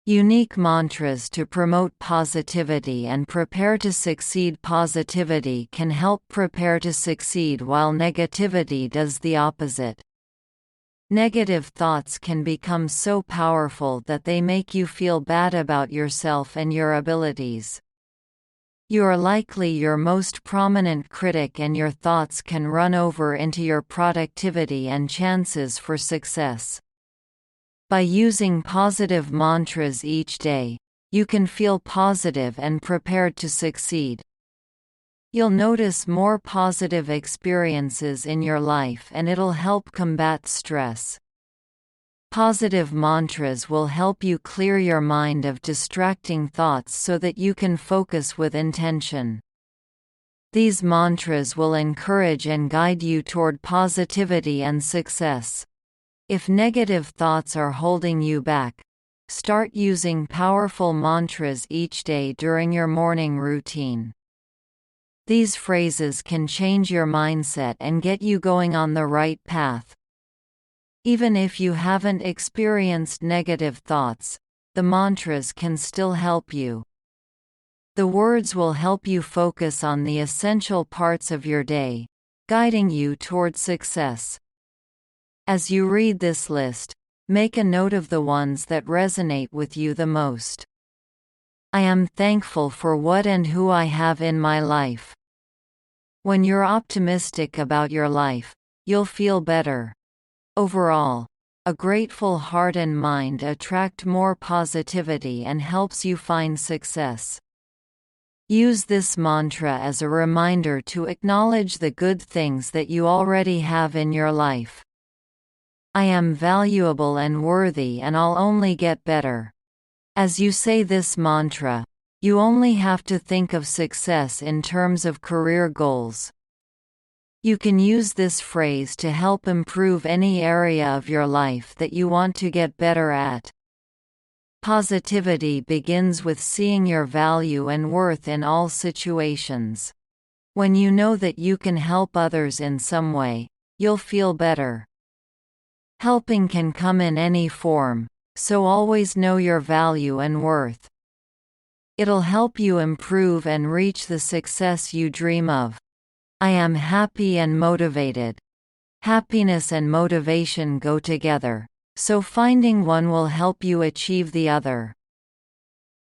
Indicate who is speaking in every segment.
Speaker 1: Unique mantras to promote positivity and prepare to succeed. Positivity can help prepare to succeed, while negativity does the opposite. Negative thoughts can become so powerful that they make you feel bad about yourself and your abilities. You are likely your most prominent critic, and your thoughts can run over into your productivity and chances for success. By using positive mantras each day, you can feel positive and prepared to succeed. You'll notice more positive experiences in your life, and it'll help combat stress. Positive mantras will help you clear your mind of distracting thoughts so that you can focus with intention. These mantras will encourage and guide you toward positivity and success. If negative thoughts are holding you back, start using powerful mantras each day during your morning routine. These phrases can change your mindset and get you going on the right path. Even if you haven't experienced negative thoughts, the mantras can still help you. The words will help you focus on the essential parts of your day, guiding you toward success. As you read this list, make a note of the ones that resonate with you the most. I am thankful for what and who I have in my life. When you're optimistic about your life, you'll feel better. Overall, a grateful heart and mind attract more positivity and helps you find success. Use this mantra as a reminder to acknowledge the good things that you already have in your life. I am valuable and worthy, and I'll only get better. As you say this mantra, you only have to think of success in terms of career goals. You can use this phrase to help improve any area of your life that you want to get better at. Positivity begins with seeing your value and worth in all situations. When you know that you can help others in some way, you'll feel better. Helping can come in any form, so always know your value and worth. It'll help you improve and reach the success you dream of. I am happy and motivated. Happiness and motivation go together, so finding one will help you achieve the other.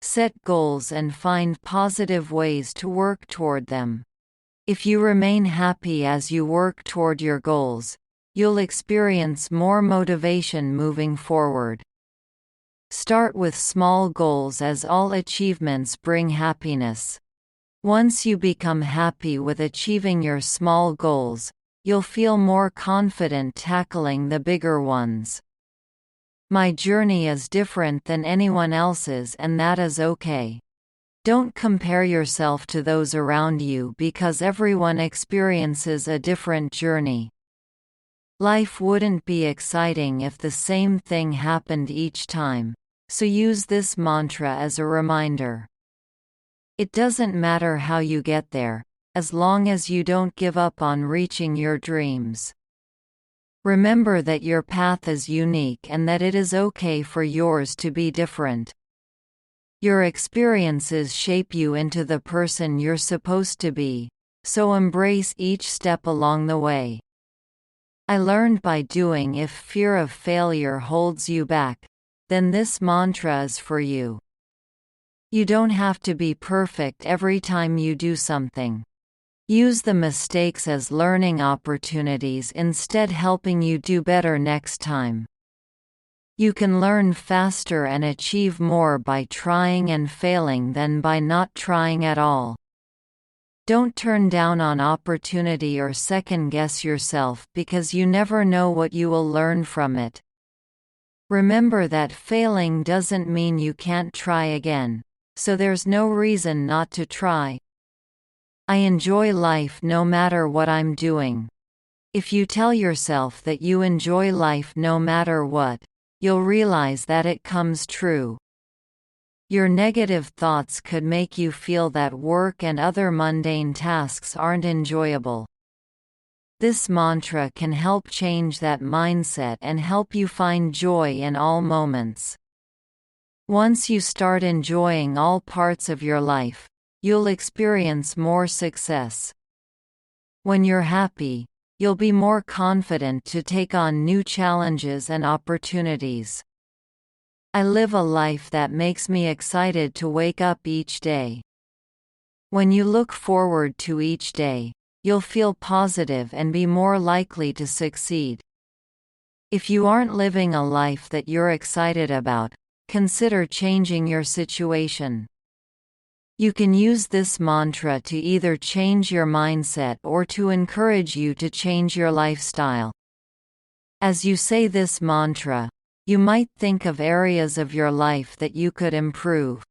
Speaker 1: Set goals and find positive ways to work toward them. If you remain happy as you work toward your goals, you'll experience more motivation moving forward. Start with small goals, as all achievements bring happiness. Once you become happy with achieving your small goals, you'll feel more confident tackling the bigger ones. My journey is different than anyone else's, and that is okay. Don't compare yourself to those around you, because everyone experiences a different journey. Life wouldn't be exciting if the same thing happened each time, so use this mantra as a reminder. It doesn't matter how you get there, as long as you don't give up on reaching your dreams. Remember that your path is unique and that it is okay for yours to be different. Your experiences shape you into the person you're supposed to be, so embrace each step along the way. I learned by doing. If fear of failure holds you back, then this mantra is for you. You don't have to be perfect every time you do something. Use the mistakes as learning opportunities, instead helping you do better next time. You can learn faster and achieve more by trying and failing than by not trying at all. Don't turn down an opportunity or second-guess yourself, because you never know what you will learn from it. Remember that failing doesn't mean you can't try again, so there's no reason not to try. I enjoy life no matter what I'm doing. If you tell yourself that you enjoy life no matter what, you'll realize that it comes true. Your negative thoughts could make you feel that work and other mundane tasks aren't enjoyable. This mantra can help change that mindset and help you find joy in all moments. Once you start enjoying all parts of your life, you'll experience more success. When you're happy, you'll be more confident to take on new challenges and opportunities. I live a life that makes me excited to wake up each day. When you look forward to each day, you'll feel positive and be more likely to succeed. If you aren't living a life that you're excited about, consider changing your situation. You can use this mantra to either change your mindset or to encourage you to change your lifestyle. As you say this mantra, you might think of areas of your life that you could improve.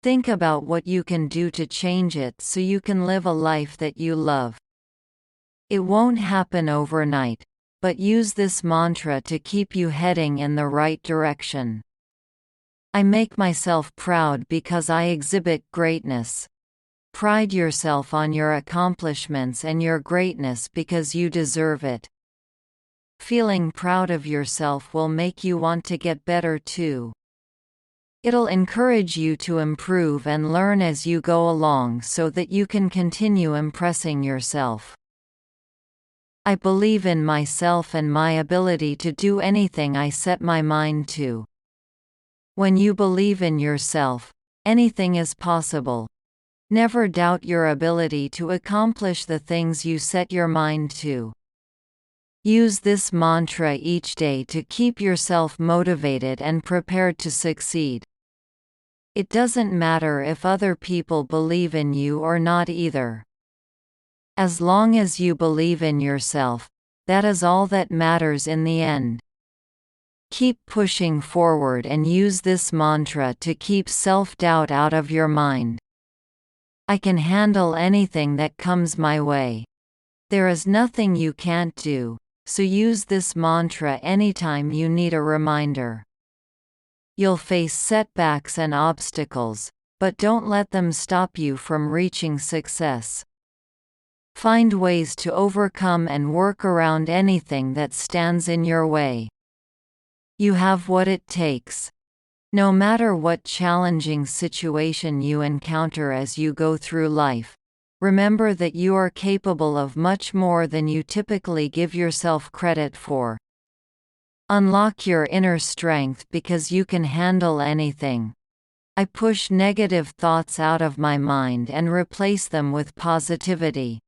Speaker 1: Think about what you can do to change it so you can live a life that you love. It won't happen overnight, but use this mantra to keep you heading in the right direction. I make myself proud because I exhibit greatness. Pride yourself on your accomplishments and your greatness because you deserve it. Feeling proud of yourself will make you want to get better too. It'll encourage you to improve and learn as you go along so that you can continue impressing yourself. I believe in myself and my ability to do anything I set my mind to. When you believe in yourself, anything is possible. Never doubt your ability to accomplish the things you set your mind to. Use this mantra each day to keep yourself motivated and prepared to succeed. It doesn't matter if other people believe in you or not either. As long as you believe in yourself, that is all that matters in the end. Keep pushing forward and use this mantra to keep self-doubt out of your mind. I can handle anything that comes my way. There is nothing you can't do, so use this mantra anytime you need a reminder. You'll face setbacks and obstacles, but don't let them stop you from reaching success. Find ways to overcome and work around anything that stands in your way. You have what it takes. No matter what challenging situation you encounter as you go through life, remember that you are capable of much more than you typically give yourself credit for. Unlock your inner strength because you can handle anything. I push negative thoughts out of my mind and replace them with positivity.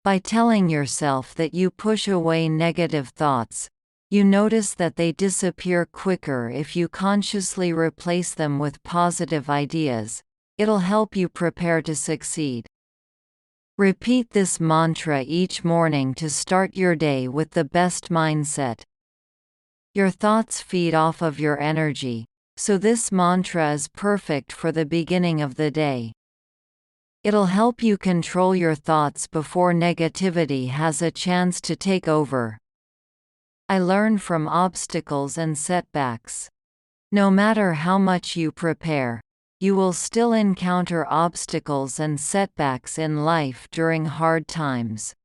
Speaker 1: By telling yourself that you push away negative thoughts, you notice that they disappear quicker if you consciously replace them with positive ideas. It'll help you prepare to succeed. Repeat this mantra each morning to start your day with the best mindset. Your thoughts feed off of your energy, so this mantra is perfect for the beginning of the day. It'll help you control your thoughts before negativity has a chance to take over. I learn from obstacles and setbacks. No matter how much you prepare, you will still encounter obstacles and setbacks in life during hard times.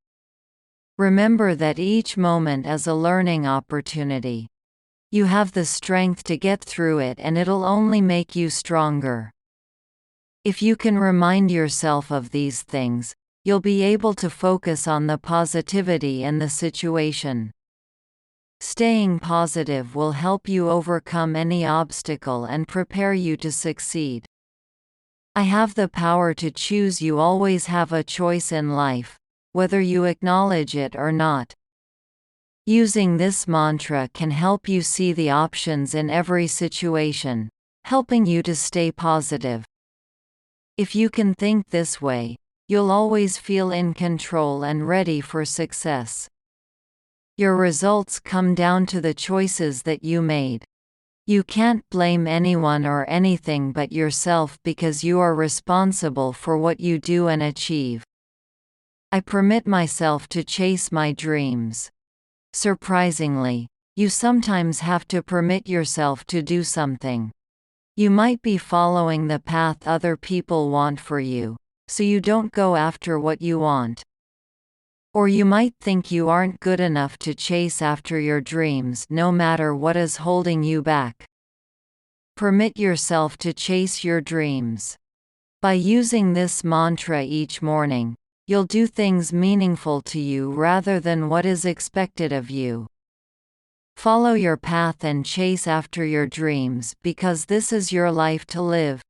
Speaker 1: Remember that each moment is a learning opportunity. You have the strength to get through it, and it'll only make you stronger. If you can remind yourself of these things, you'll be able to focus on the positivity in the situation. Staying positive will help you overcome any obstacle and prepare you to succeed. I have the power to choose. You always have a choice in life, whether you acknowledge it or not. Using this mantra can help you see the options in every situation, helping you to stay positive. If you can think this way, you'll always feel in control and ready for success. Your results come down to the choices that you made. You can't blame anyone or anything but yourself because you are responsible for what you do and achieve. I permit myself to chase my dreams. Surprisingly, you sometimes have to permit yourself to do something. You might be following the path other people want for you, so you don't go after what you want. Or you might think you aren't good enough to chase after your dreams no matter what is holding you back. Permit yourself to chase your dreams. By using this mantra each morning, you'll do things meaningful to you rather than what is expected of you. Follow your path and chase after your dreams because this is your life to live.